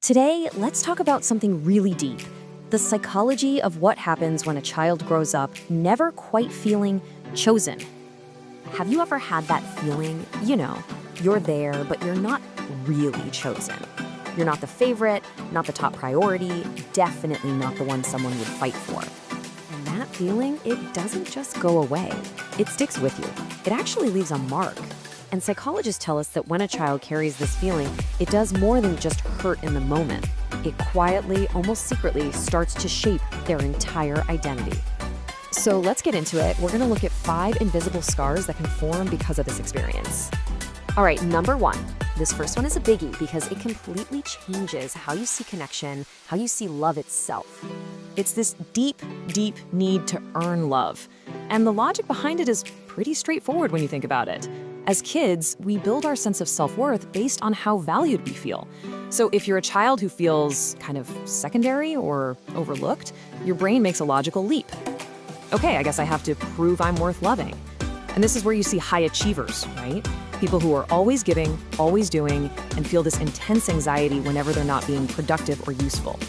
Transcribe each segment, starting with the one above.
Today, let's talk about something really deep, the psychology of what happens when a child grows up never quite feeling chosen. Have you ever had that feeling, you're there, but you're not really chosen? You're not the favorite, not the top priority, definitely not the one someone would fight for. And that feeling, it doesn't just go away. It sticks with you. It actually leaves a mark. And psychologists tell us that when a child carries this feeling, it does more than just hurt in the moment. It quietly, almost secretly, starts to shape their entire identity. So let's get into it. We're gonna look at 5 invisible scars that can form because of this experience. All right, number 1. This first one is a biggie because it completely changes how you see connection, how you see love itself. It's this deep, deep need to earn love. And the logic behind it is pretty straightforward when you think about it. As kids, we build our sense of self-worth based on how valued we feel. So if you're a child who feels kind of secondary or overlooked, your brain makes a logical leap. Okay, I guess I have to prove I'm worth loving. And this is where you see high achievers, right? People who are always giving, always doing, and feel this intense anxiety whenever they're not being productive or useful.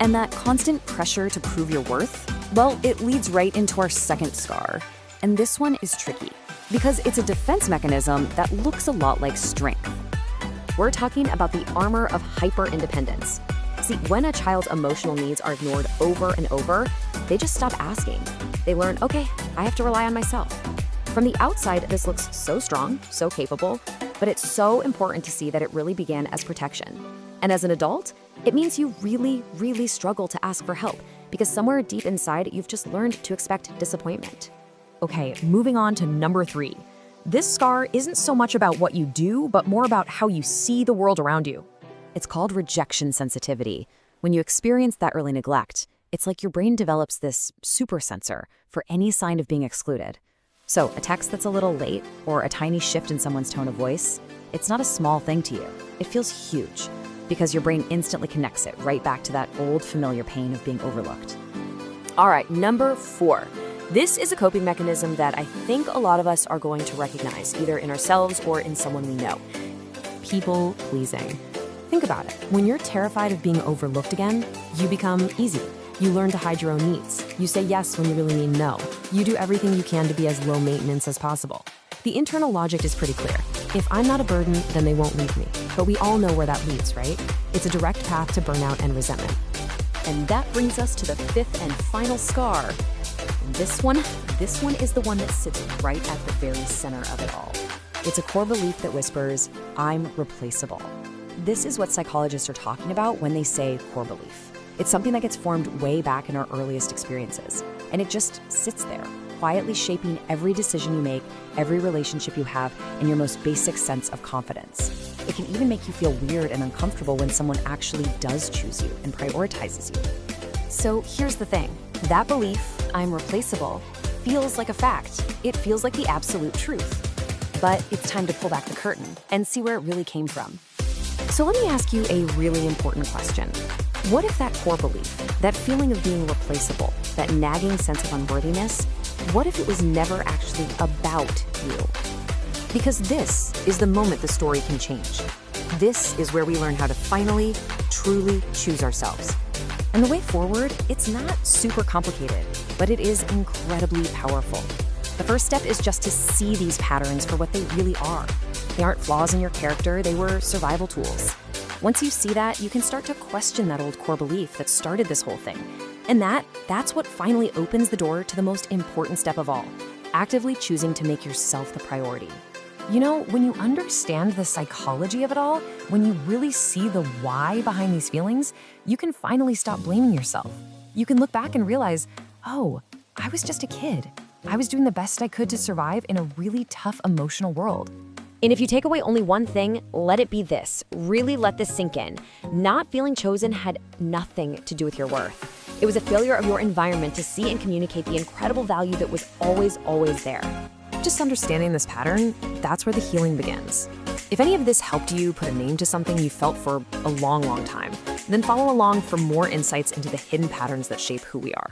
And that constant pressure to prove your worth, well, it leads right into our second scar. And this one is tricky because it's a defense mechanism that looks a lot like strength. We're talking about the armor of hyper-independence. See, when a child's emotional needs are ignored over and over, they just stop asking. They learn, okay, I have to rely on myself. From the outside, this looks so strong, so capable, but it's so important to see that it really began as protection. And as an adult, it means you really, really struggle to ask for help because somewhere deep inside, you've just learned to expect disappointment. Okay, moving on to number 3. This scar isn't so much about what you do, but more about how you see the world around you. It's called rejection sensitivity. When you experience that early neglect, it's like your brain develops this super sensor for any sign of being excluded. So a text that's a little late or a tiny shift in someone's tone of voice, it's not a small thing to you. It feels huge because your brain instantly connects it right back to that old familiar pain of being overlooked. All right, number 4. This is a coping mechanism that I think a lot of us are going to recognize, either in ourselves or in someone we know. People pleasing. Think about it. When you're terrified of being overlooked again, you become easy. You learn to hide your own needs. You say yes when you really mean no. You do everything you can to be as low maintenance as possible. The internal logic is pretty clear. If I'm not a burden, then they won't leave me. But we all know where that leads, right? It's a direct path to burnout and resentment. And that brings us to the 5th and final scar. This one is the one that sits right at the very center of it all. It's a core belief that whispers, I'm replaceable. This is what psychologists are talking about when they say core belief. It's something that gets formed way back in our earliest experiences, and it just sits there, quietly shaping every decision you make, every relationship you have, and your most basic sense of confidence. It can even make you feel weird and uncomfortable when someone actually does choose you and prioritizes you. So here's the thing. That belief, I'm replaceable, feels like a fact. It feels like the absolute truth. But it's time to pull back the curtain and see where it really came from. So let me ask you a really important question. What if that core belief, that feeling of being replaceable, that nagging sense of unworthiness, what if it was never actually about you? Because this is the moment the story can change. This is where we learn how to finally, truly choose ourselves. And the way forward, it's not super complicated, but it is incredibly powerful. The first step is just to see these patterns for what they really are. They aren't flaws in your character, they were survival tools. Once you see that, you can start to question that old core belief that started this whole thing. And that's what finally opens the door to the most important step of all, actively choosing to make yourself the priority. When you understand the psychology of it all, when you really see the why behind these feelings, you can finally stop blaming yourself. You can look back and realize, oh, I was just a kid. I was doing the best I could to survive in a really tough emotional world. And if you take away only one thing, let it be this. Really let this sink in. Not feeling chosen had nothing to do with your worth. It was a failure of your environment to see and communicate the incredible value that was always, always there. Just understanding this pattern, that's where the healing begins. If any of this helped you put a name to something you felt for a long, long time, then follow along for more insights into the hidden patterns that shape who we are.